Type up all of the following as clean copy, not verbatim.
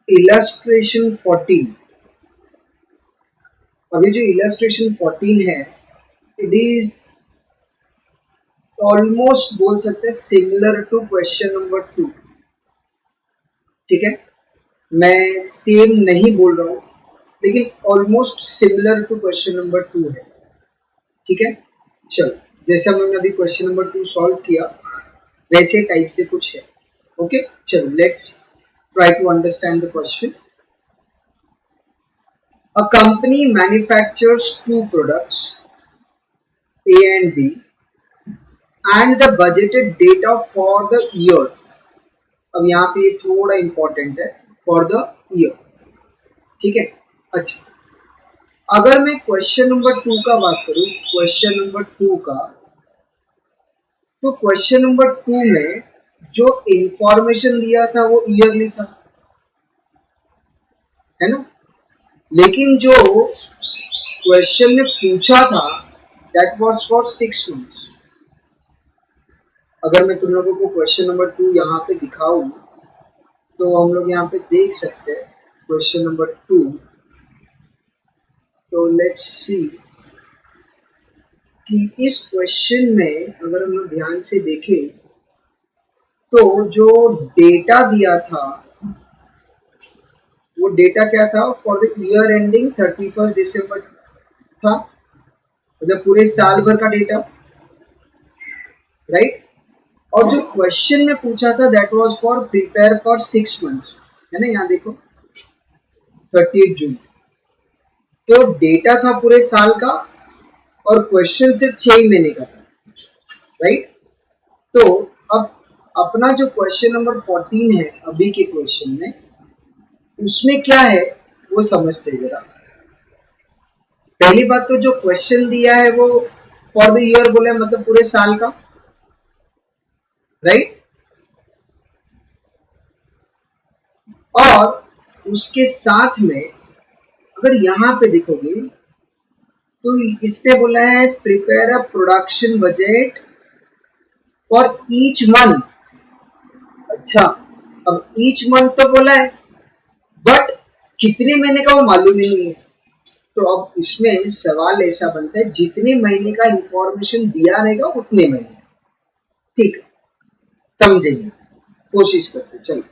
Illustration 14, अभी जो illustration 14 है, इट इज ऑलमोस्ट बोल सकते हैं सिमिलर टू क्वेश्चन नंबर 2। ठीक है, मैं सेम नहीं बोल रहा हूँ, लेकिन almost similar to question number 2 है। ठीक है, चलो जैसे हमने अभी क्वेश्चन नंबर 2 सॉल्व किया वैसे टाइप से कुछ है। ओके, चलो let's try to understand the question. A company manufactures two products, A and B, and the budgeted data for the year. अब यहाँ पे ये थोड़ा इंपॉर्टेंट है, फॉर द ईयर। ठीक है, अच्छा अगर मैं क्वेश्चन नंबर 2 का बात करूं, क्वेश्चन नंबर 2 का, तो क्वेश्चन नंबर 2 में जो इंफॉर्मेशन दिया था वो ईयरली था, है ना, लेकिन जो क्वेश्चन में पूछा था दैट वाज फॉर 6 मंथ्स। अगर मैं तुम लोगों को क्वेश्चन नंबर 2 यहाँ पे दिखाऊं तो हम लोग यहाँ पे देख सकते हैं क्वेश्चन नंबर 2। तो लेट्स सी कि इस क्वेश्चन में अगर हम लोग ध्यान से देखें तो जो डेटा दिया था वो डेटा क्या था, फॉर द ईयर एंडिंग 31 दिसंबर था, मतलब पूरे साल भर का डेटा, राइट। और जो क्वेश्चन में पूछा था that was for prepare for 6 months, है ना, यहाँ देखो 30 जून। तो डेटा था पूरे साल का और क्वेश्चन सिर्फ 6 महीने का था, राइट। तो अब अपना जो क्वेश्चन नंबर 14 है अभी के क्वेश्चन में, उसमें क्या है वो समझते जरा। पहली बात तो जो क्वेश्चन दिया है वो फॉर द ईयर बोला है, मतलब पूरे साल का, राइट। और उसके साथ में अगर यहां पे देखोगे तो इसने बोला है prepare a production budget for each month. अच्छा, अब ईच मंथ तो बोला है बट कितने महीने का वो मालूम ही नहीं है। तो अब इसमें सवाल ऐसा बनता है जितने महीने का इंफॉर्मेशन दिया रहेगा उतने महीने, ठीक, समझेंगे, कोशिश करते चलो।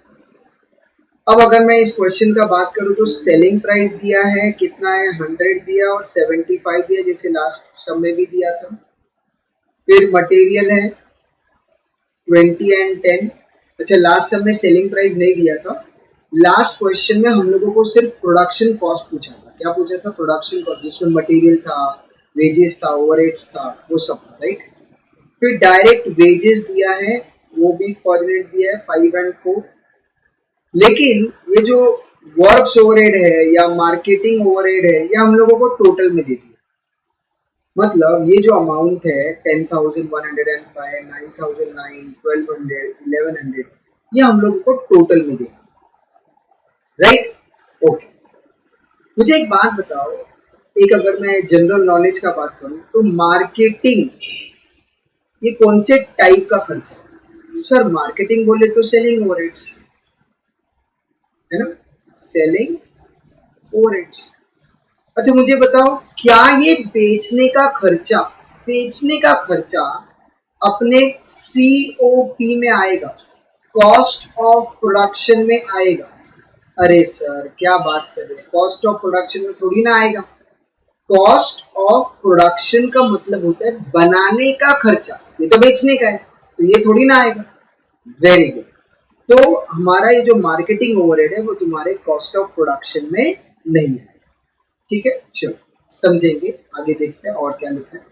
अब अगर मैं इस क्वेश्चन का बात करूं तो सेलिंग प्राइस दिया है, कितना है, 100 दिया और 75 दिया, जैसे लास्ट सब में भी दिया था। फिर मटेरियल है 20 एंड 10। अच्छा, लास्ट सब में सेलिंग प्राइस नहीं दिया था, लास्ट क्वेश्चन में हम लोगों को सिर्फ प्रोडक्शन कॉस्ट पूछा था। क्या पूछा था? प्रोडक्शन कॉस्ट, जिसमें मटेरियल था, वेजेस था, ओवरहेड्स था, वो सब था, राइट। फिर डायरेक्ट वेजेस दिया है, वो भी कोऑर्डिनेट दिया है 5 एंड 4। लेकिन ये जो वर्क्स ओवरहेड है या मार्केटिंग ओवरहेड है ये हम लोगों को टोटल में दे दिया। मतलब ये जो अमाउंट है 10,105, 9,009, 1,200, 1,100, ये हम लोगों को टोटल में दे दिया, राइट। ओके, मुझे एक बात बताओ, एक अगर मैं जनरल नॉलेज का बात करूं तो मार्केटिंग ये कौन से टाइप का खर्चा है? सर मार्केटिंग बोले तो सेलिंग ओवरहेड्स, है ना, सेलिंग ओवरहेड्स। अच्छा मुझे बताओ, क्या ये बेचने का खर्चा अपने COP में आएगा, कॉस्ट ऑफ प्रोडक्शन में आएगा? अरे सर क्या बात कर रहे हैं, कॉस्ट ऑफ प्रोडक्शन में थोड़ी ना आएगा। कॉस्ट ऑफ प्रोडक्शन का मतलब होता है बनाने का खर्चा, ये तो बेचने का है, तो ये थोड़ी ना आएगा। Very good. तो हमारा ये जो मार्केटिंग ओवरहेड है वो तुम्हारे कॉस्ट ऑफ प्रोडक्शन में नहीं है, ठीक है। चलो समझेंगे, आगे देखते हैं और क्या लिखा है।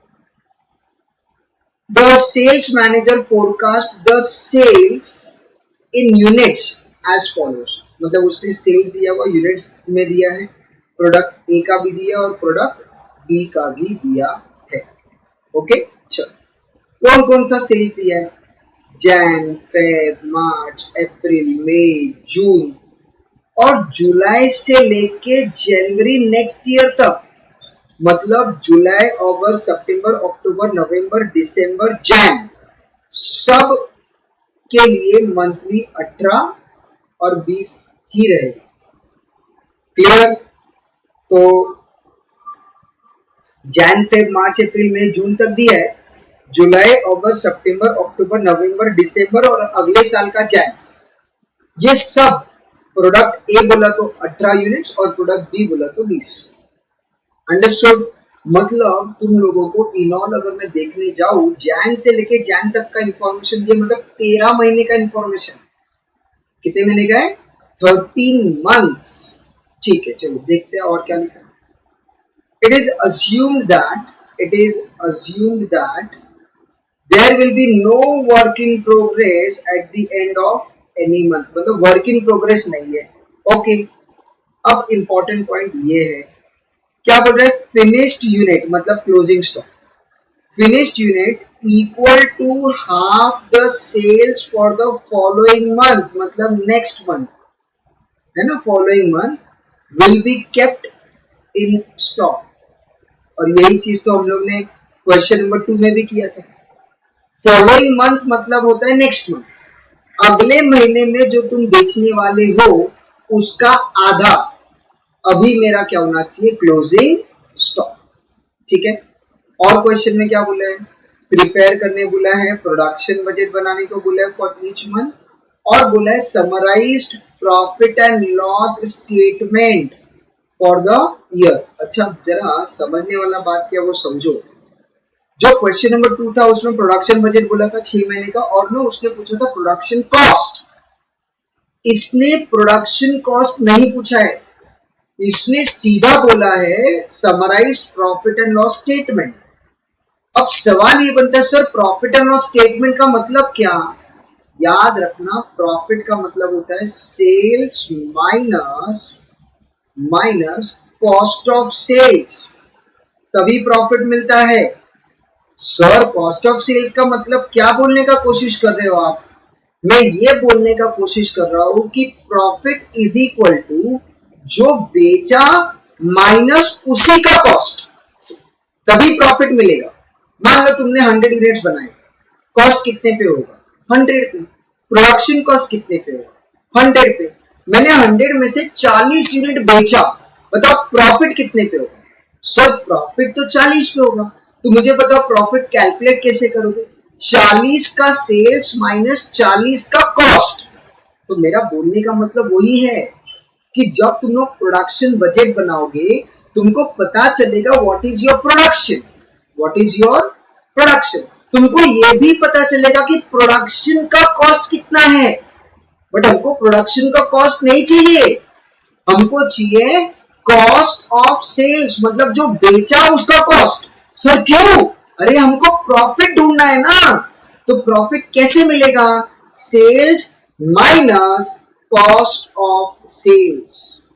The sales manager forecast the sales in units as follows, मतलब उसने सेल्स दिया हुआ यूनिट्स में दिया है, प्रोडक्ट ए का भी दिया और प्रोडक्ट बी का भी दिया है। ओके, चलो कौन कौन सा सेल दिया है? जैन, फेब, मार्च, अप्रैल, मई, जून और जुलाई से लेके जनवरी नेक्स्ट ईयर तक, मतलब जुलाई, अगस्त, सितंबर, अक्टूबर, नवंबर, दिसंबर, जैन, सब के लिए मंथली 18 और 20 ही रहेगा। क्लियर? तो जैन फेब मार्च अप्रैल मई जून तक दिया है, जुलाई अगस्त सितंबर अक्टूबर नवंबर दिसंबर और अगले साल का जैन, ये सब प्रोडक्ट ए बोला तो 18 यूनिट्स और प्रोडक्ट बी बोला तो 20। अंडरस्टूड? मतलब तुम लोगों को इनऑल अगर मैं देखने जाऊं जैन से लेके जैन तक का इंफॉर्मेशन दिया, मतलब 13 महीने का इंफॉर्मेशन। कितने महीने का है? 13 मंथ्स। ठीक है, चलो देखते हैं और क्या लिखा है। It is assumed that there will be no work in progress at the end of any month, मतलब वर्क इन प्रोग्रेस नहीं है। ओके, अब इंपॉर्टेंट पॉइंट ये है, क्या बोल रहा है? फिनिश्ड यूनिट मतलब closing stock, finished unit equal to half the sales for the following month, मतलब नेक्स्ट मंथ है ना, following month will be kept in stock. और यही चीज तो हम लोग ने क्वेश्चन नंबर 2 में भी किया था। फॉलोइंग मंथ मतलब होता है नेक्स्ट मंथ, अगले महीने में जो तुम बेचने वाले हो उसका आधा अभी मेरा क्या होना चाहिए? Closing stock. ठीक है, और क्वेश्चन में क्या बोला है? प्रिपेयर करने बोला है, प्रोडक्शन बजट बनाने को बोला है फॉर ईच मंथ, और बोला है summarised profit and loss statement for the year. अच्छा, जरा समझने वाला बात क्या वो समझो। जो क्वेश्चन नंबर 2 था उसमें प्रोडक्शन बजट बोला था 6 महीने का, और ना उसने पूछा था प्रोडक्शन कॉस्ट। इसने प्रोडक्शन कॉस्ट नहीं पूछा है, इसने सीधा बोला है summarised profit and loss statement. अब सवाल ये बनता है sir profit and loss statement का मतलब क्या? याद रखना, प्रॉफिट का मतलब होता है sales minus cost of sales, तभी प्रॉफिट मिलता है। सर कॉस्ट ऑफ सेल्स का मतलब क्या बोलने का कोशिश कर रहे हो आप? मैं ये बोलने का कोशिश कर रहा हूं कि प्रॉफिट इज इक्वल टू जो बेचा माइनस उसी का कॉस्ट, तभी प्रॉफिट मिलेगा। मान लो तुमने 100 यूनिट्स बनाए, कॉस्ट कितने पे होगा? 100 पे। प्रोडक्शन कॉस्ट कितने पे होगा? 100 पे। मैंने 100 में से 40 यूनिट बेचा, बताओ प्रॉफिट कितने पे होगा? सर प्रॉफिट तो 40 पे होगा। तो मुझे बताओ प्रॉफिट कैलकुलेट कैसे करोगे? 40 का सेल्स माइनस 40 का कॉस्ट। तो मेरा बोलने का मतलब वही है कि जब तुम लोग प्रोडक्शन बजट बनाओगे तुमको पता चलेगा what is your production, what is your production. तुमको ये भी पता चलेगा कि प्रोडक्शन का कॉस्ट कितना है। बट हमको प्रोडक्शन का कॉस्ट नहीं चाहिए, हमको चाहिए कॉस्ट ऑफ सेल्स, मतलब जो बेचा उसका कॉस्ट। सर क्यों? अरे हमको प्रॉफिट ढूंढना है ना। तो प्रॉफिट कैसे मिलेगा? Sales minus cost of sales.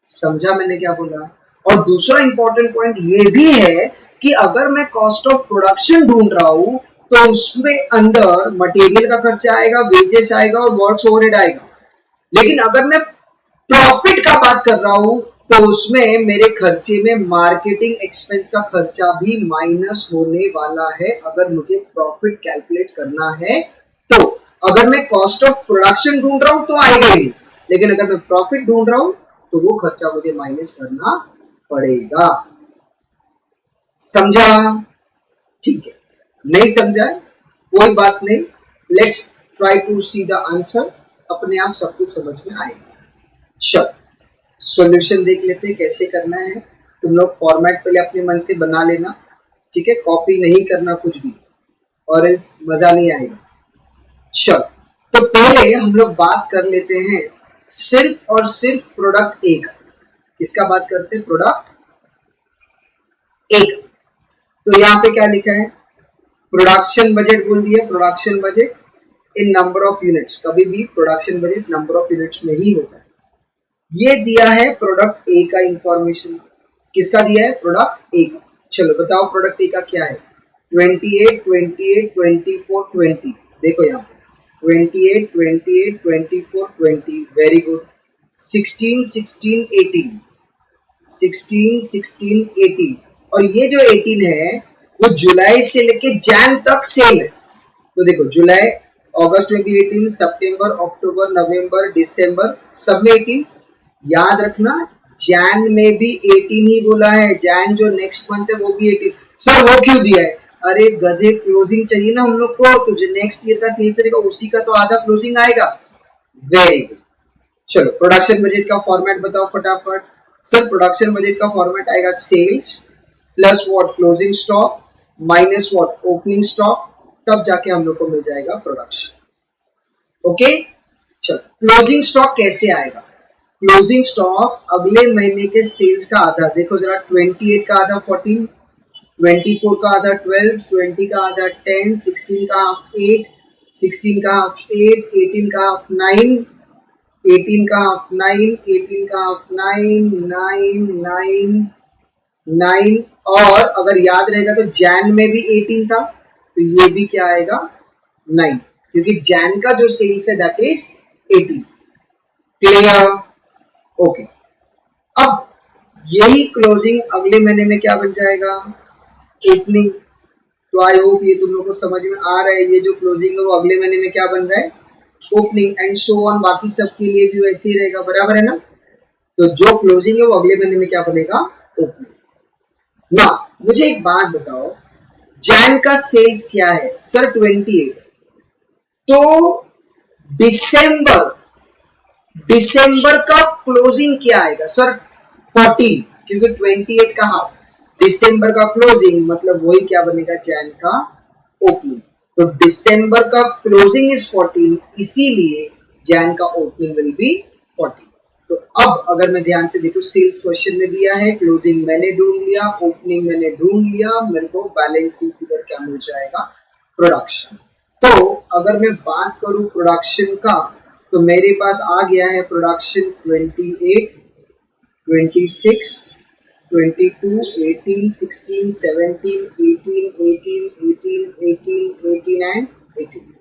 समझा मैंने क्या बोला? और दूसरा इंपॉर्टेंट पॉइंट ये भी है कि अगर मैं कॉस्ट ऑफ प्रोडक्शन ढूंढ रहा हूं तो उसमें अंदर मटेरियल का खर्चा आएगा, वेजेस आएगा और वर्क्स ओवरहेड आएगा। लेकिन अगर मैं प्रॉफिट का बात कर रहा हूं तो उसमें मेरे खर्चे में मार्केटिंग एक्सपेंस का खर्चा भी माइनस होने वाला है अगर मुझे प्रॉफिट कैलकुलेट करना है। तो अगर मैं कॉस्ट ऑफ प्रोडक्शन ढूंढ रहा हूं तो आएगा ही, लेकिन अगर मैं प्रॉफिट ढूंढ रहा हूं तो वो खर्चा मुझे माइनस करना पड़ेगा। समझा? ठीक है, नहीं समझा कोई बात नहीं, let's try to see the answer, अपने आप सब कुछ समझ में आएगा। चलो सॉल्यूशन देख लेते हैं कैसे करना है। तुम लोग फॉर्मेट पहले अपने मन से बना लेना, ठीक है? कॉपी नहीं करना कुछ भी, और एल्स मजा नहीं आएगा। चलो तो पहले हम लोग बात कर लेते हैं सिर्फ और सिर्फ प्रोडक्ट ए का। किसका बात करते हैं? प्रोडक्ट ए का। तो यहाँ पे क्या लिखा है? प्रोडक्शन बजट बोल दिया, production budget in number of units. कभी भी production budget number of units में ही होता है। ये दिया है प्रोडक्ट ए का इंफॉर्मेशन। किसका दिया है? प्रोडक्ट ए का। चलो बताओ प्रोडक्ट ए का क्या है? 28, 28, 24, 20। देखो यहाँ पे 28, 28, 24, 20। Very good. 16, 16, 18, 16, 16, 18। और ये जो 18 है वो जुलाई से लेके जैन तक सेल है। तो देखो जुलाई अगस्त में भी 18, सितंबर, अक्टूबर, नवंबर, दिसंबर सब में 18। याद रखना जैन में भी 18 ही बोला है, जैन जो नेक्स्ट मंथ है वो भी 18। सर वो क्यों दिया है? अरे गधे, क्लोजिंग चाहिए ना हम लोग को, तो जो नेक्स्ट ईयर का सेल्स रहेगा उसी का तो आधा क्लोजिंग आएगा। Very good. चलो प्रोडक्शन बजट का फॉर्मेट बताओ फटाफट। सर प्रोडक्शन बजट का फॉर्मेट आएगा sales plus what, closing stock minus what, opening stock, तब जाके हम लोग को मिल जाएगा प्रोडक्शन। ओके चलो क्लोजिंग स्टॉक कैसे आएगा? क्लोजिंग स्टॉक अगले महीने के सेल्स का आधा, देखो जरा 28 का आधा 14, 24 का आधा 12, 20 का आधा 10, 16 का हाफ 8, 16 का हाफ 8, 18 का हाफ 9, 18 का हाफ 9, 18 का हाफ 9, 9, 9, 9, और अगर याद रहेगा तो जैन में भी 18 था, तो ये भी क्या आएगा 9, क्योंकि जैन का जो सेल्स है दैट इज 18। क्लियर? ओके अब यही क्लोजिंग अगले महीने में क्या बन जाएगा, ओपनिंग। तो आई होप ये तुम लोग को समझ में आ रहा है, ये जो क्लोजिंग है वो अगले महीने में क्या बन रहा है, ओपनिंग, एंड सो ऑन, बाकी सब के लिए भी वैसे ही रहेगा, बराबर है ना। तो जो क्लोजिंग है वो अगले महीने में क्या बनेगा, ओपनिंग। ना मुझे एक बात बताओ, जैन का सेल्स क्या है? सर 28, तो दिसंबर का क्लोजिंग क्या आएगा? सर 14, क्योंकि 28 का हाफ, दिसंबर का क्लोजिंग मतलब वही क्या बनेगा, जैन का ओपनिंग। तो दिसंबर का क्लोजिंग इज 14, इसीलिए जैन का ओपनिंग विल बी 14। तो अब अगर मैं ध्यान से देखूं, सेल्स क्वेश्चन में दिया है, क्लोजिंग मैंने ढूंढ लिया, ओपनिंग मैंने ढूंढ लिया, मेरे को बैलेंसिंग फिगर क्या मिल जाएगा, प्रोडक्शन। तो अगर मैं बात करूं प्रोडक्शन का, तो मेरे पास आ गया है प्रोडक्शन 28, 26, 22, 18, 16, 17, 18, 18, 18, 18, 18 एंड 18।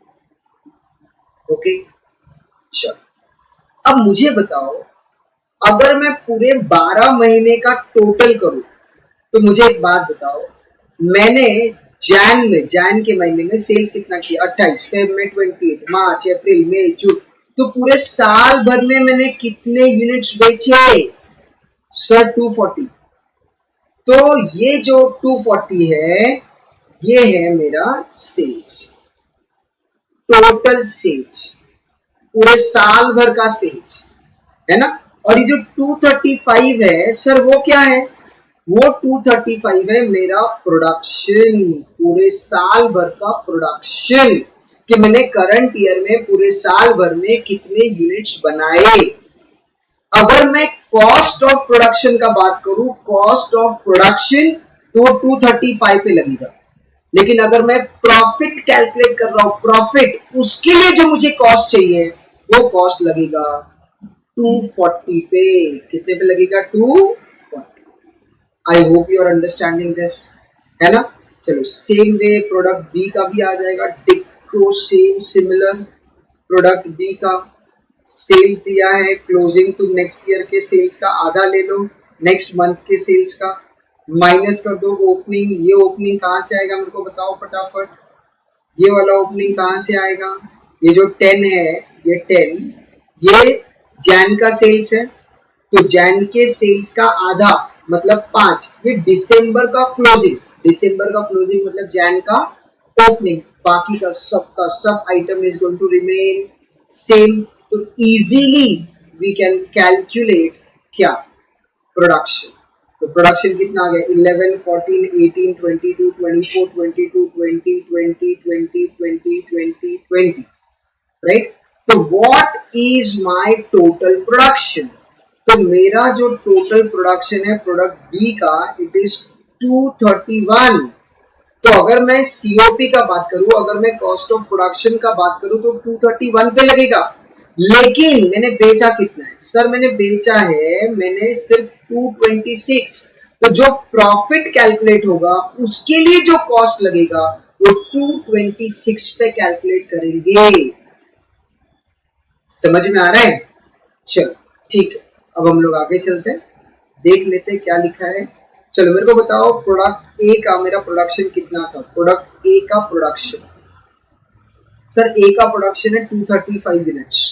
Okay sure. अब मुझे बताओ, अगर मैं पूरे 12 महीने का टोटल करूं, तो मुझे एक बात बताओ, मैंने जैन के महीने में सेल्स कितना किया, 28, फेब में 28, मार्च, अप्रैल, मई, जून, तो पूरे साल भर में मैंने कितने यूनिट्स बेचे? सर 240। तो ये जो 240 है, ये है मेरा सेल्स, टोटल सेल्स, पूरे साल भर का सेल्स है ना। और ये जो 235 है सर, वो क्या है? वो 235 है मेरा प्रोडक्शन, पूरे साल भर का प्रोडक्शन, कि मैंने करंट ईयर में पूरे साल भर में कितने यूनिट्स बनाए। अगर मैं कॉस्ट ऑफ प्रोडक्शन का बात करूं, कॉस्ट ऑफ प्रोडक्शन तो 235 पे लगेगा, लेकिन अगर मैं प्रॉफिट कैलकुलेट कर रहा हूं, प्रॉफिट, उसके लिए जो मुझे कॉस्ट चाहिए वो कॉस्ट लगेगा 240 पे। कितने पे लगेगा? 240। I hope you are understanding this, है ना। चलो सेम वे प्रोडक्ट बी का भी आ जाएगा, डिक्टो सेम सिमिलर। प्रोडक्ट बी का सेल्स दिया है, क्लोजिंग तुम नेक्स्ट ईयर के सेल्स का आधा ले लो, नेक्स्ट मंथ के सेल्स का, माइनस कर दो ओपनिंग। ये ओपनिंग कहां से आएगा मेरे को बताओ फटाफट, ये वाला ओपनिंग कहां से आएगा? ये जो 10 है, ये 10, ये जैन का सेल्स है, तो जैन के सेल्स का आधा मतलब 5, ये दिसंबर का क्लोजिंग, दिसंबर का क्लोजिंग मतलब जैन का ओपनिंग, बाकी का सब item is going to remain same. तो इजीली वी कैन कैलकुलेट क्या, प्रोडक्शन। तो प्रोडक्शन कितना आ गया? 11, 14, 18, 22, 24, 22, 20, 20, 20, 20, 20, 20, राइट। तो what is my total production? तो मेरा जो टोटल प्रोडक्शन है प्रोडक्ट बी का, इट इज 231। तो अगर मैं सीओपी का बात करूं, अगर मैं कॉस्ट ऑफ प्रोडक्शन का बात करूं, तो 231 पे लगेगा। लेकिन मैंने बेचा कितना है? सर मैंने बेचा है, मैंने सिर्फ 226। तो जो प्रॉफिट कैलकुलेट होगा उसके लिए जो कॉस्ट लगेगा वो 226 पे कैलकुलेट करेंगे। समझ में आ रहा है? चलो ठीक है, अब हम लोग आगे चलते हैं, देख लेते हैं क्या लिखा है। चलो मेरे को बताओ, प्रोडक्ट ए का मेरा प्रोडक्शन कितना था? प्रोडक्ट ए का प्रोडक्शन, सर ए का प्रोडक्शन है 235 यूनिट्स।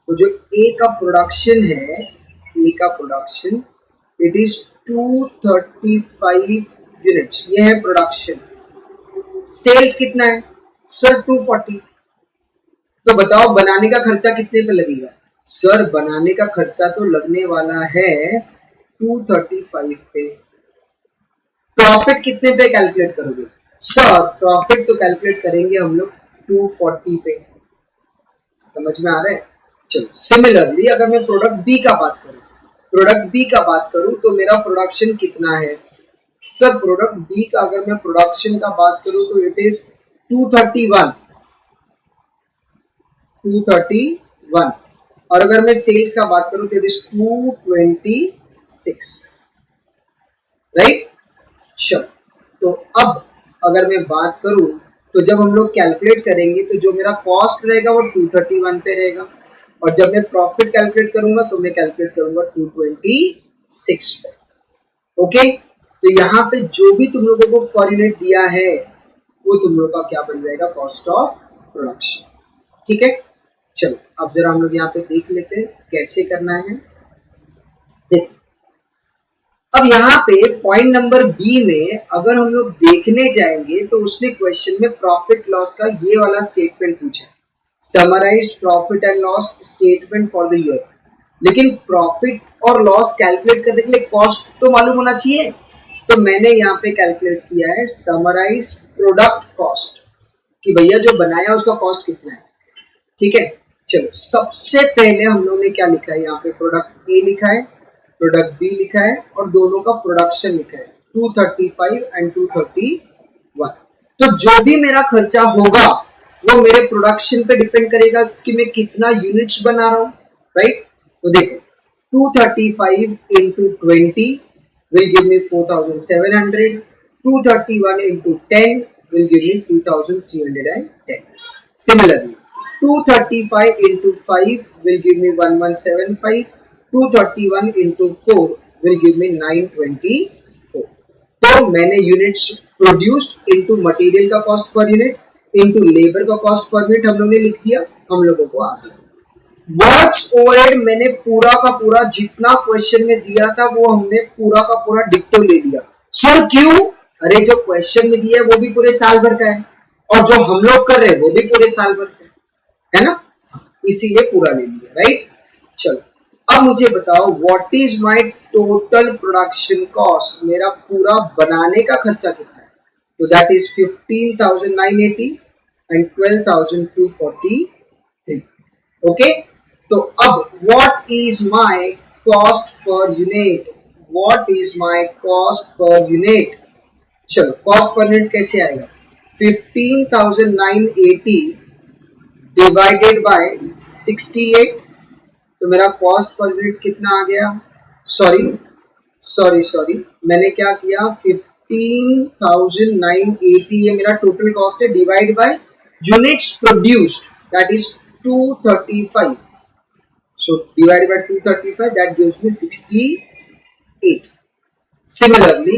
तो जो ए का प्रोडक्शन है, ए का प्रोडक्शन इट इज 235 यूनिट्स, ये है प्रोडक्शन। सेल्स कितना है सर? 240। तो बताओ बनाने का खर्चा कितने पे लगेगा? सर बनाने का खर्चा तो लगने वाला है 235 पे। प्रॉफिट कितने पे कैलकुलेट करोगे? सर प्रॉफिट तो कैलकुलेट करेंगे हम लोग 240 पे। समझ में आ रहा है? चलो सिमिलरली अगर मैं प्रोडक्ट बी का बात करूं, तो मेरा प्रोडक्शन कितना है? सर प्रोडक्ट बी का अगर मैं प्रोडक्शन का बात करूं तो इट इज 231। और अगर मैं सेल्स का बात करूं तो इट इज 226, राइट? चलो तो अब अगर मैं बात करूं तो जब हम लोग कैलकुलेट करेंगे तो जो मेरा कॉस्ट रहेगा वो 231 पे रहेगा, और जब मैं प्रॉफिट कैलकुलेट करूंगा तो मैं कैलकुलेट करूंगा 226 पे। ओके, तो यहाँ पे जो भी तुम लोगों को पर यूनिट दिया है वो तुम लोगों का क्या बन जाएगा? Cost of production. ठीक है, चलो अब जरा हम लोग यहाँ पे देख लेते हैं कैसे करना है। देखो अब यहाँ पे पॉइंट नंबर बी में अगर हम लोग देखने जाएंगे तो उसने क्वेश्चन में प्रॉफिट लॉस का ये वाला स्टेटमेंट पूछा, summarised profit and loss statement for the year. लेकिन प्रॉफिट और लॉस कैलकुलेट करने के लिए कॉस्ट तो मालूम होना चाहिए, तो मैंने यहाँ पे कैलकुलेट किया है समराइज्ड प्रोडक्ट कॉस्ट, कि भैया जो बनाया उसका कॉस्ट कितना है। ठीक है, चलो सबसे पहले हम लोगों ने क्या लिखा है यहाँ पे? प्रोडक्ट ए लिखा है, प्रोडक्ट बी लिखा है और दोनों का प्रोडक्शन लिखा है 235 एंड 231। तो जो भी मेरा खर्चा होगा वो मेरे प्रोडक्शन पे डिपेंड करेगा कि मैं कितना यूनिट्स बना रहा हूं, राइट? तो देखो 235 into 20 will give me 4700, 231 into 10 will give me 2310. Similarly 235 into 5 will give me 1175, 231 into 4 will give me 924. तो मैंने यूनिट्स प्रोड्यूस्ड इनटू मटेरियल का cost per unit into labour का कॉस्ट पर यूनिट हम लोगों ने लिख दिया, हम लोगों को आ गया। वर्क्स ओवरहेड मैंने पूरा का पूरा जितना क्वेश्चन में दिया था वो हमने पूरा का पूरा डिक्टो ले लिया। सर क्यों? अरे जो क्वेश्चन में दिया है वो भी पूरे साल भर का है और जो हम लोग कर रहे हैं वो भी पूरे साल भर का है ना, इसीलिए पूरा ले लिया, राइट? चलो अब मुझे बताओ what is my total production cost, मेरा पूरा बनाने का खर्चा कितना है? तो दैट इज 15,980 एंड 12,243। ओके, तो अब what is my cost per unit, what is my cost per unit? चलो कॉस्ट पर यूनिट कैसे आएगा? 15,980 डिवाइडेड बाय 68, तो मेरा कॉस्ट पर यूनिट कितना आ गया? सॉरी मैंने क्या किया? 15,980 ये मेरा टोटल कॉस्ट है, divide by units produced that is 235, so divided by 235 that gives me 68. Similarly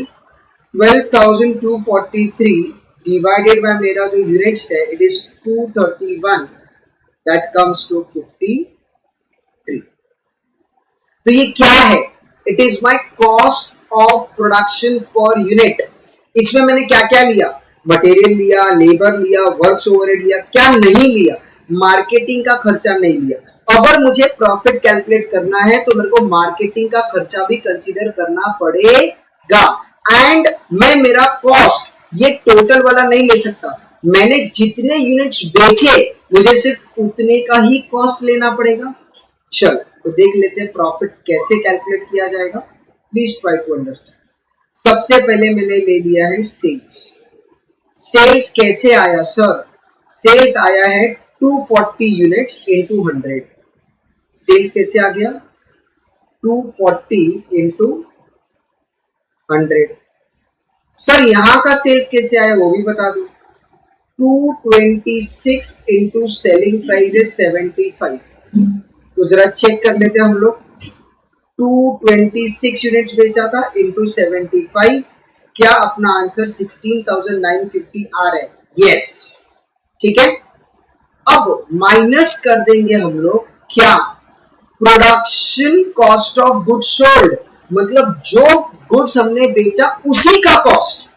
12,243 divided by मेरा जो यूनिट्स है it is 231 that comes to 53. तो ये क्या है? It is my cost of production per unit. इसमें मैंने क्या क्या लिया? मटेरियल लिया, लेबर लिया, वर्क्स ओवरहेड लिया, क्या नहीं लिया? मार्केटिंग का खर्चा नहीं लिया। अगर मुझे प्रॉफिट कैलकुलेट करना है तो मेरे को मार्केटिंग का खर्चा भी कंसीडर करना पड़ेगा। एंड मैं मेरा कॉस्ट ये टोटल वाला नहीं ले सकता, मैंने जितने यूनिट्स बेचे मुझे सिर्फ उतने का ही कॉस्ट लेना पड़ेगा। चलो तो देख लेते हैं प्रॉफिट कैसे कैलकुलेट किया जाएगा। Please try to understand. सबसे पहले मैंने ले लिया है सेल्स। सेल्स कैसे आया सर? सेल्स आया है 240 यूनिट्स इनटू 100। सेल्स कैसे आ गया? 240 इनटू 100। सर यहां का सेल्स कैसे आया वो भी बता दो। 226 इनटू सेलिंग प्राइस है 75। तो जरा चेक कर लेते हैं हम लोग। 226 यूनिट्स बेचा था इनटू 75, क्या अपना आंसर 16,950 आ रहा है? यस, ठीक है। अब माइनस कर देंगे हम लोग क्या? Production cost of goods sold. मतलब जो गुड्स हमने बेचा उसी का कॉस्ट।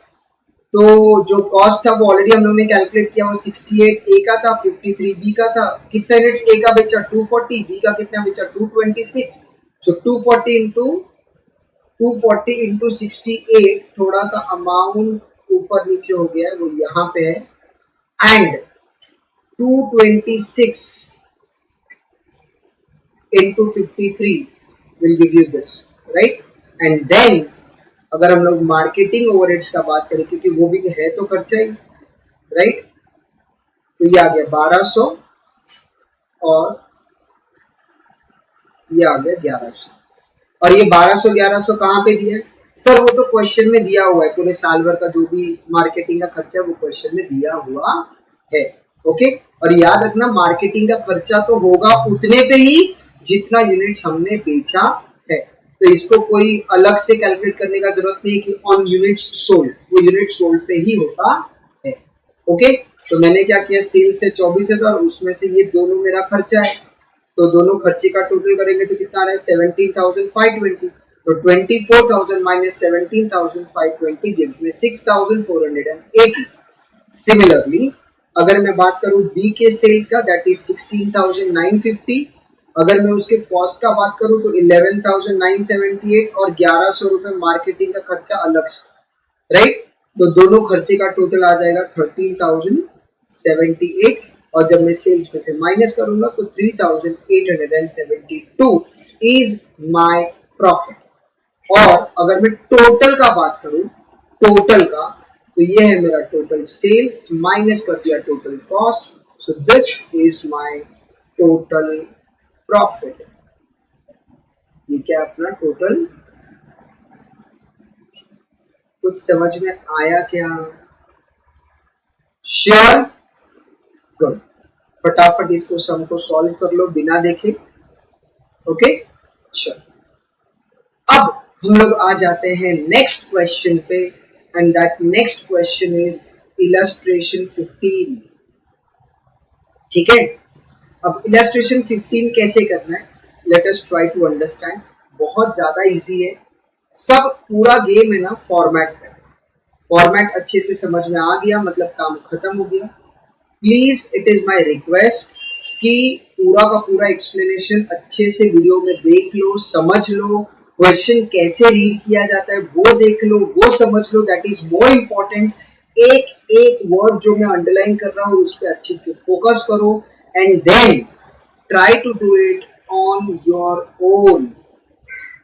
तो जो कॉस्ट था वो ऑलरेडी हम लोगों ने कैलकुलेट किया, वो 68 ए का था, 53 बी का था। कितना यूनिट्स ए का बेचा 240, बी का कितना बेचा 226। सो 240 इंटू 68, थोड़ा सा अमाउंट ऊपर नीचे हो गया है, वो यहाँ पे है। And 226 into 53 will give you this, right? And then अगर हम लोग मार्केटिंग ओवरहेड्स का बात करें, क्योंकि वो भी है तो खर्चा ही, राइट? तो ये आ गया 1200 और ये आ गया 1100। और ये 1200 1100 कहाँ पे दिया है सर? वो तो क्वेश्चन में दिया हुआ है, पूरे साल भर का जो भी मार्केटिंग का खर्चा है वो क्वेश्चन में दिया हुआ है। ओके, और याद रखना मार्केटिंग का खर्चा तो होगा उतने पे ही जितना यूनिट्स हमने बेचा है। तो इसको कोई अलग से कैलकुलेट करने का जरूरत नहीं कि ऑन यूनिट्स सोल्ड, वो यूनिट सोल्ड पे ही होता है। ओके, तो मैंने क्या किया, सेल से 24,000, उसमें से ये दोनों मेरा खर्चा है, तो दोनों खर्चे का टोटल करेंगे तो कितना आ रहा है 17,520। तो 24,000 माइनस 17,520 गिव्स मी 6,480। सिमिलरली अगर मैं बात करूं बी के सेल्स का, दैट इज 16,950। अगर मैं उसके कॉस्ट का बात करूं तो 11,978 और 1100 रुपए मार्केटिंग का खर्चा अलग से, राइट? तो दोनों खर्चे का टोटल आ जाएगा 13,078, और जब मैं सेल्स में से माइनस करूंगा तो 3,872 इज माय प्रॉफिट। और अगर मैं टोटल का बात करूं, टोटल का, तो ये है मेरा टोटल सेल्स माइनस कर दिया total cost, so this is my total profit. ये क्या अपना टोटल। कुछ समझ में आया क्या? Sure, good. फटाफट इसको सम को सॉल्व कर लो बिना देखे। Okay, sure. अब हम लोग आ जाते हैं नेक्स्ट क्वेश्चन पे, and that next question is illustration 15। ठीक है, अब इलस्ट्रेशन 15 कैसे करना है, let us try to understand. बहुत ज्यादा इजी है, सब पूरा गेम है ना फॉर्मेट है। फॉर्मेट अच्छे से समझ में आ गया मतलब काम खत्म हो गया। Please it is my request कि पूरा का पूरा एक्सप्लेनेशन अच्छे से वीडियो में देख लो, समझ लो, क्वेश्चन कैसे रीड किया जाता है वो देख लो, वो समझ लो, दैट इज मोर इम्पोर्टेंट। एक एक वर्ड जो मैं अंडरलाइन कर रहा हूँ उस पर अच्छे से फोकस करो, and then try to do it on your own.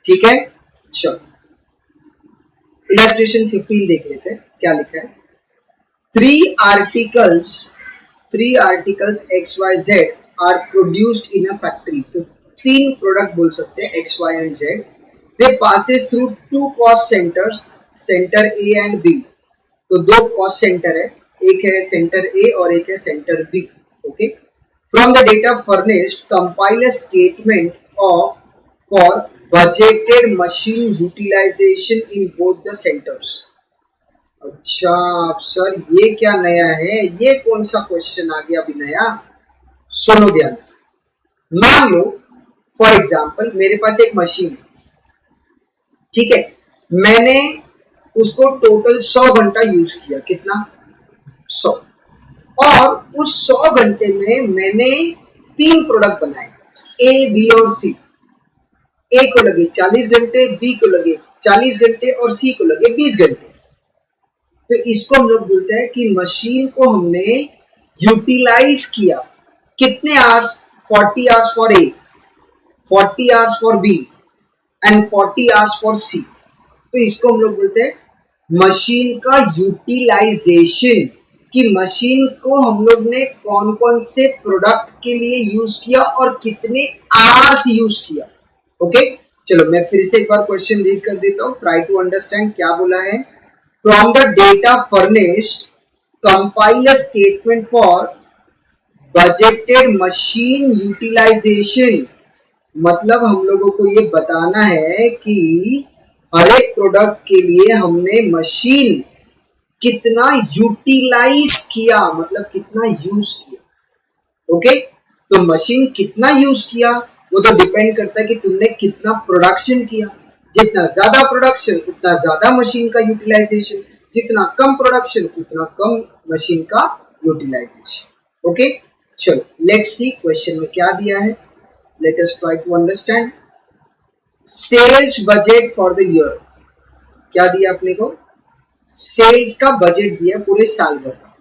ठीक है, चलो इलस्ट्रेशन 15 देख लेते हैं क्या लिखा है। Three articles XYZ are produced in a factory. तो तीन प्रोडक्ट बोल सकते हैं X, Y and Z। They passes through two cost centres, centre A and B। तो दो कॉस्ट सेंटर है, एक है सेंटर A और एक है centre B। Okay, from the data furnished compile a statement of for budgeted machine utilisation in both the centres. अच्छा sir ये क्या नया है, ये कौन सा क्वेश्चन आ गया अभी नया? सुनो ध्यान से। मान लो फॉर एग्जांपल मेरे पास एक मशीन है, ठीक है, मैंने उसको टोटल 100 घंटा यूज किया। कितना? 100। और उस 100 घंटे में मैंने तीन प्रोडक्ट बनाए, A, B और C। A को लगे 40 घंटे, B को लगे 40 घंटे और C को लगे 20 घंटे। तो इसको हम लोग बोलते हैं कि मशीन को हमने यूटिलाइज किया। कितने hours? 40 hours for A, 40 hours for B and 40 hours for C। तो इसको हम लोग बोलते हैं मशीन का यूटिलाइजेशन, कि मशीन को हम लोग ने कौन कौन से प्रोडक्ट के लिए यूज किया और कितने आवर्स यूज किया। ओके, चलो मैं फिर से एक बार क्वेश्चन रीड कर देता हूँ, ट्राई टू अंडरस्टैंड क्या बोला है। From the data furnished compile a statement for budgeted machine utilisation. मतलब हम लोगों को ये बताना है कि हर एक प्रोडक्ट के लिए हमने मशीन कितना यूटिलाइज किया, मतलब कितना यूज किया। ओके, तो मशीन कितना यूज किया वो तो डिपेंड करता है कि तुमने कितना प्रोडक्शन किया। जितना ज्यादा प्रोडक्शन उतना ज्यादा मशीन का यूटिलाइजेशन, जितना कम प्रोडक्शन उतना कम मशीन का यूटिलाइजेशन। ओके, चलो लेट्स सी क्वेश्चन में क्या दिया है। Let us try to understand. Sales budget for the year, क्या दिया अपने को? सेल्स का बजट दिया पूरे साल भर का,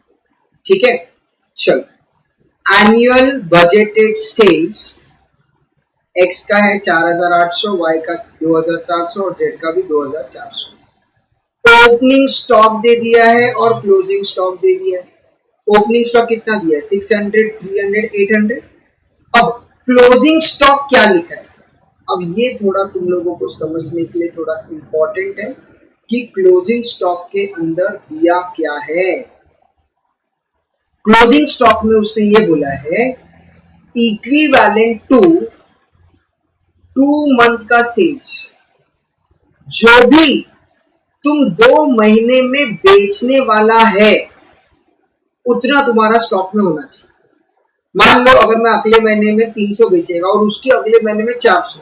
ठीक है। चलो, एनुअल बजटेड सेल्स एक्स का है 4800, वाई का 2400 और जेड का भी 2400। ओपनिंग स्टॉक दे दिया है और क्लोजिंग स्टॉक दे दिया है। ओपनिंग स्टॉक कितना दिया है? 600, 300, 800। अब क्लोजिंग स्टॉक क्या लिखा है? अब ये थोड़ा तुम लोगों को समझने के लिए थोड़ा इंपॉर्टेंट है कि क्लोजिंग स्टॉक के अंदर दिया क्या है। क्लोजिंग स्टॉक में उसने ये बोला है इक्विवेलेंट टू 2 मंथ का सेल्स, जो भी तुम 2 महीने में बेचने वाला है उतना तुम्हारा स्टॉक में होना चाहिए। मान लो अगर मैं अगले महीने में 300 बेचेगा और उसके अगले महीने में 400,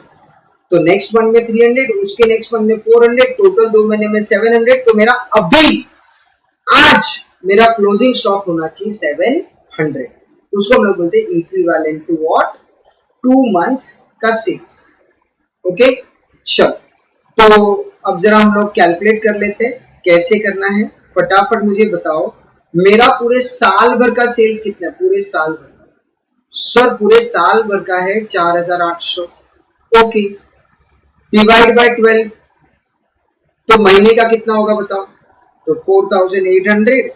तो नेक्स्ट मंथ में 300, उसके नेक्स्ट मंथ में 400, टोटल 2 महीने में 700, तो मेरा अभी आज मेरा क्लोजिंग स्टॉक होना चाहिए 700। उसको हम लोग बोलते हैं इक्विवेलेंट टू व्हाट? 2 मंथ्स का सेल्स। ओके, चलो तो अब जरा हम लोग कैलकुलेट कर लेते हैं। कैसे करना है फटाफट मुझे बताओ। मेरा पूरे साल भर का सेल्स कितना है? पूरे साल भर सर पूरे साल भर का है 4800। ओके, डिवाइड बाय 12, तो महीने का कितना होगा बताओ? तो 4800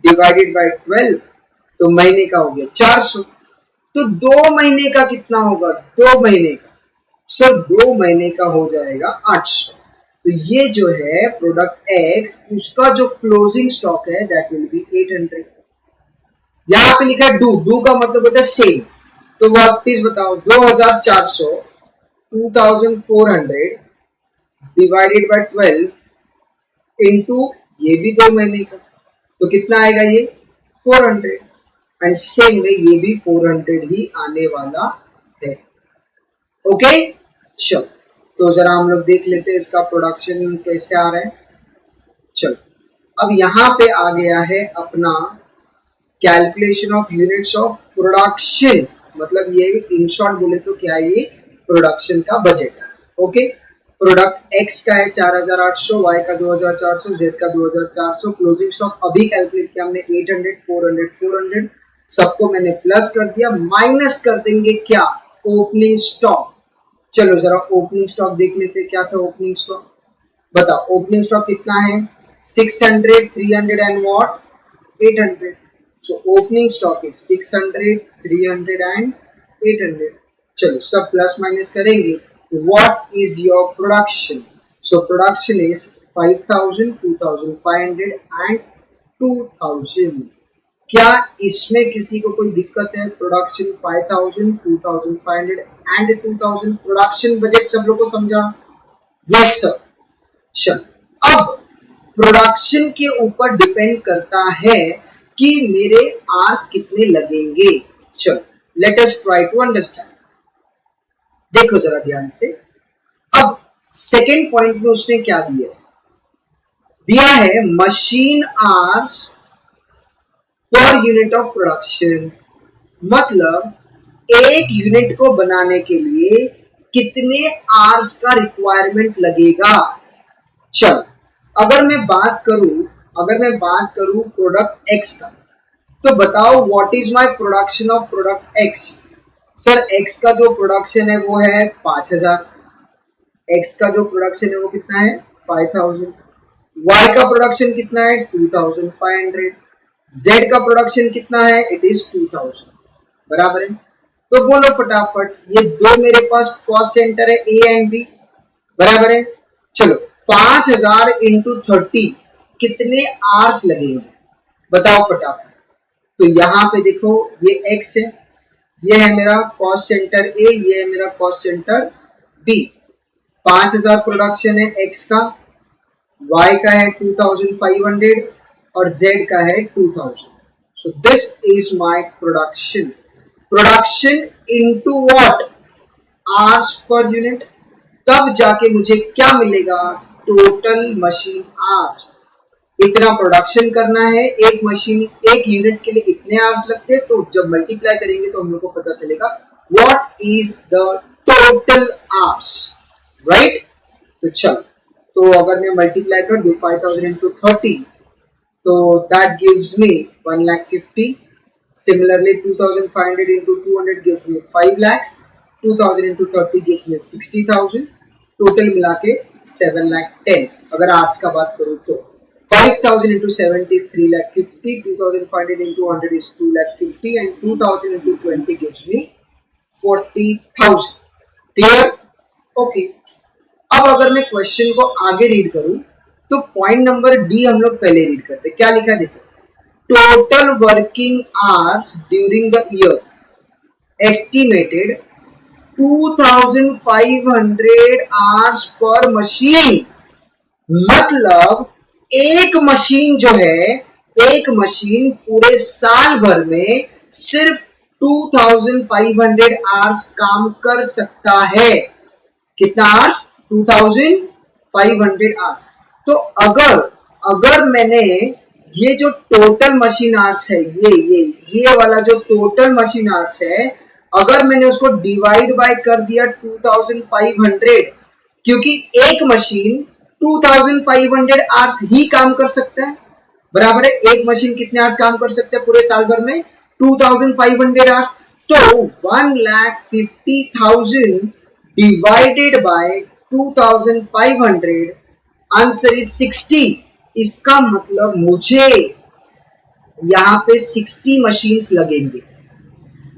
डिवाइडेड बाय 12, तो महीने का हो गया 400। तो 2 महीने का कितना होगा? 2 महीने का सर 2 महीने का हो जाएगा 800। तो ये जो है प्रोडक्ट एक्स, उसका जो क्लोजिंग स्टॉक है दैट विल बी 800। यहां पे लिखा है डू का मतलब होता है सेल। तो वापस बताओ, 2400 2400 डिवाइडेड बाय 12 इनटू ये भी 2 महीने का, तो कितना आएगा ये? 400। एंड सेम वे ये भी 400 ही आने वाला है। ओके, चलो तो जरा हम लोग देख लेते हैं इसका प्रोडक्शन कैसे आ रहा है। चलो, अब यहां पे आ गया है अपना calculation of units of production, मतलब ये इन शॉर्ट बोले तो क्या है? ये प्रोडक्शन का बजट है। ओके, प्रोडक्ट एक्स का है 4800, वाई का 2400, जेड का 2400। क्लोजिंग स्टॉक अभी कैलकुलेट किया हमने 800, 400, 400, सबको मैंने प्लस कर दिया। माइनस कर देंगे क्या? Opening stock. चलो जरा ओपनिंग स्टॉक देख लेते हैं क्या था ओपनिंग स्टॉक। बताओ ओपनिंग स्टॉक कितना है? 600, 300 and what? 800। So opening stock is 600, 300 and 800. चलो सब प्लस माइनस करेंगे। What is your production? So production is 5000, 2500 and 2000. क्या इसमें किसी को कोई दिक्कत है? Production 5000, 2500 and 2000। प्रोडक्शन बजट सब लोग को समझा? Yes sir. चलो अब प्रोडक्शन के ऊपर डिपेंड करता है कि मेरे आर्स कितने लगेंगे। चलो let us try to understand. देखो जरा ध्यान से। अब सेकेंड पॉइंट में उसने क्या दिया? दिया है machine hours per unit of production, मतलब एक यूनिट को बनाने के लिए कितने आर्स का रिक्वायरमेंट लगेगा। चलो अगर मैं बात करूं प्रोडक्ट एक्स का, तो बताओ what is my production of product x. Sir x का जो प्रोडक्शन है वो है 5000। एक्स का जो प्रोडक्शन है वो कितना है? 5000। वाई का प्रोडक्शन कितना है? 2500। जेड का प्रोडक्शन कितना है? It is 2000। बराबर है? तो बोलो फटाफट, ये दो मेरे पास कॉस्ट सेंटर है ए एंड बी, बराबर है? चलो 5000 इंटू 30 कितने आवर्स लगेंगे बताओ फटाफट। तो यहां पे देखो ये एक्स है, ये है मेरा कॉस्ट सेंटर ए, ये है मेरा कॉस्ट सेंटर बी। 5000 प्रोडक्शन है एक्स का, वाई का है 2500 और जेड का है 2000। सो this is my production. Production into what? Hours per unit. तब जाके मुझे क्या मिलेगा, टोटल मशीन आवर्स। इतना प्रोडक्शन करना है, एक मशीन एक यूनिट के लिए इतने आवर्स लगते हैं, तो जब मल्टीप्लाई करेंगे तो हम लोग को पता चलेगा what is the total hours, right. तो चल, तो अगर मैं मल्टीप्लाई कर दूं 5000 इंटू 30, तो that gives me 1,50,000। Similarly, 2,500 into 200 gives me 5 lakhs. 2,000 into 30 gives me 60,000. Total मिला के 7,10,000 अगर आर्ट्स का बात करूँ तो। 5,000 into 70 is 3,50,000. 2,500 into 100 is 2,50,000 and 2,000 into 20 gives me 40,000. Clear? Okay. अब अगर मैं क्वेश्चन को आगे रीड करूं तो पॉइंट नंबर डी हम लोग पहले रीड करते। क्या लिखा है देखो, total working hours during the year estimated 2,500 hours per machine. मतलब एक मशीन जो है, एक मशीन पूरे साल भर में सिर्फ 2,500 आवर्स काम कर सकता है। कितना आवर्स? 2,500 आवर्स। तो अगर मैंने ये जो टोटल मशीन आवर्स है, ये वाला जो टोटल मशीन आवर्स है, अगर मैंने उसको डिवाइड बाय कर दिया 2,500, क्योंकि एक मशीन 2,500 आवर्स ही काम कर सकता है, बराबर है। एक मशीन कितने आवर्स काम कर सकता है पूरे साल भर में? 2,500 आवर्स। तो 1,50,000 डिवाइडेड बाय 2,500, आंसर इज 60। इसका मतलब मुझे यहां पे 60 मशीन्स लगेंगे।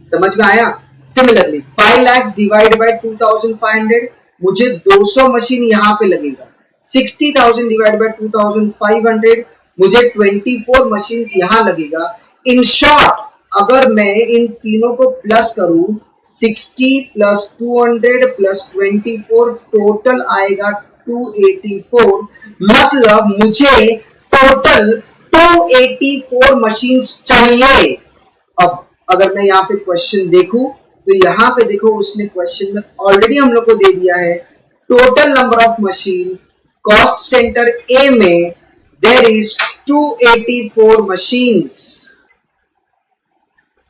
समझ में आया? सिमिलरली 5 lakhs डिवाइड बाय 2,500, मुझे 200 मशीन यहां पे लगेगा। 60,000 डिवाइड बाय 2,500, मुझे 24 मशीन्स यहां लगेगा। इन शॉर्ट, अगर मैं इन तीनों को प्लस करूं, 60 प्लस 200 प्लस 24, टोटल आएगा 284। मतलब मुझे टोटल 284 मशीन्स चाहिए। अब अगर मैं यहाँ पे क्वेश्चन देखूं तो यहाँ पे देखो, उसने क्वेश्चन में ऑलरेडी हम लोग को दे दिया है total number of machine cost centre A में there is 284 machines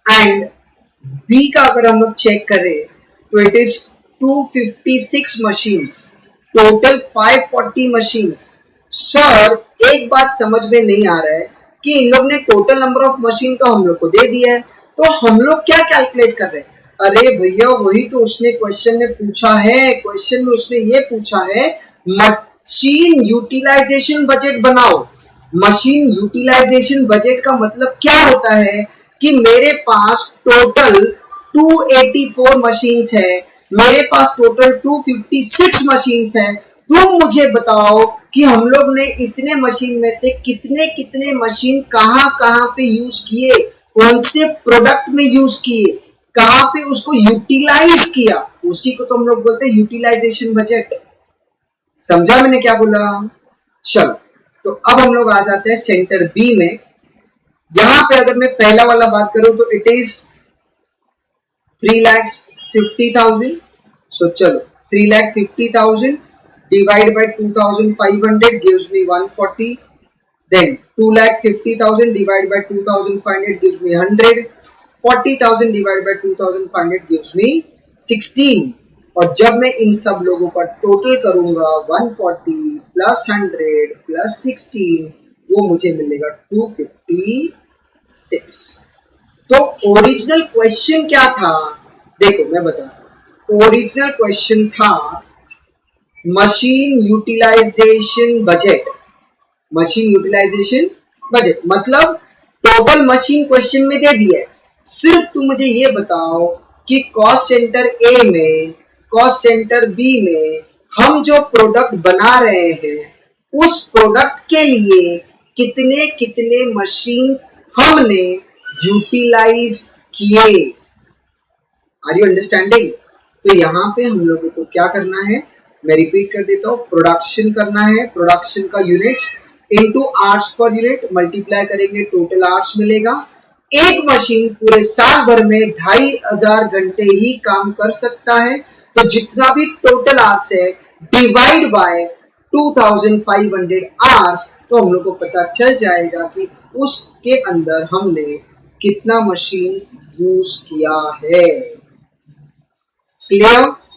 and B का अगर हम लोग चेक करें तो it is 256 machines, total 540 machines. Sir एक बात समझ में नहीं आ रहा है कि इन लोग ने टोटल नंबर ऑफ मशीन तो हम लोग को दे दिया है, तो हम लोग क्या कैलकुलेट कर रहे हैं? अरे भैया वही तो उसने क्वेश्चन में पूछा है। क्वेश्चन में उसने ये पूछा है मशीन यूटिलाइजेशन बजट बनाओ। मशीन यूटिलाइजेशन बजट का मतलब क्या होता है कि मेरे पास टोटल 284 मशीन्स है, मेरे पास टोटल 256 मशीन्स है। तुम मुझे बताओ कि हम लोग ने इतने मशीन में से कितने कितने मशीन कहां कहां पे यूज किए, कौन से प्रोडक्ट में यूज किए, कहां पे उसको यूटिलाइज किया, उसी को तो हम लोग बोलते हैं यूटिलाइजेशन बजट। समझा मैंने क्या बोला? चलो, तो अब हम लोग आ जाते हैं सेंटर बी में। यहां पे अगर मैं पहला वाला बात करूं तो इट इज 3,50,000। सो चलो, 3,50,000 divided by 2,500 gives me 140. Then 2,50,000 divided by 2,500 gives me 100. 40,000 divided by 2,500 gives me 16. और जब मैं इन सब लोगों का टोटल करूंगा 140 प्लस 100 प्लस 16, वो मुझे मिलेगा 256। तो ओरिजिनल क्वेश्चन क्या था? देखो मैं बताता हूं। ओरिजिनल क्वेश्चन था machine utilisation budget. Machine utilisation budget मतलब टोटल मशीन क्वेश्चन में दे दिया है। सिर्फ तुम मुझे ये बताओ कि कॉस्ट सेंटर ए में, कॉस्ट सेंटर बी में हम जो प्रोडक्ट बना रहे हैं, उस प्रोडक्ट के लिए कितने कितने मशीन्स हमने यूटिलाइज किए। Are you understanding? तो यहाँ पे हम लोगों को क्या करना है, मैं रिपीट कर देता हूँ। प्रोडक्शन करना है, प्रोडक्शन का units into hours per unit multiply करेंगे, टोटल आवर्स मिलेगा। एक मशीन पूरे साल भर में 2,500 घंटे ही काम कर सकता है, तो जितना भी टोटल आवर्स है डिवाइड बाय 2500 आवर्स, तो हम लोग को पता चल जाएगा कि उसके अंदर हमने कितना मशीन्स यूज किया है। क्लियर?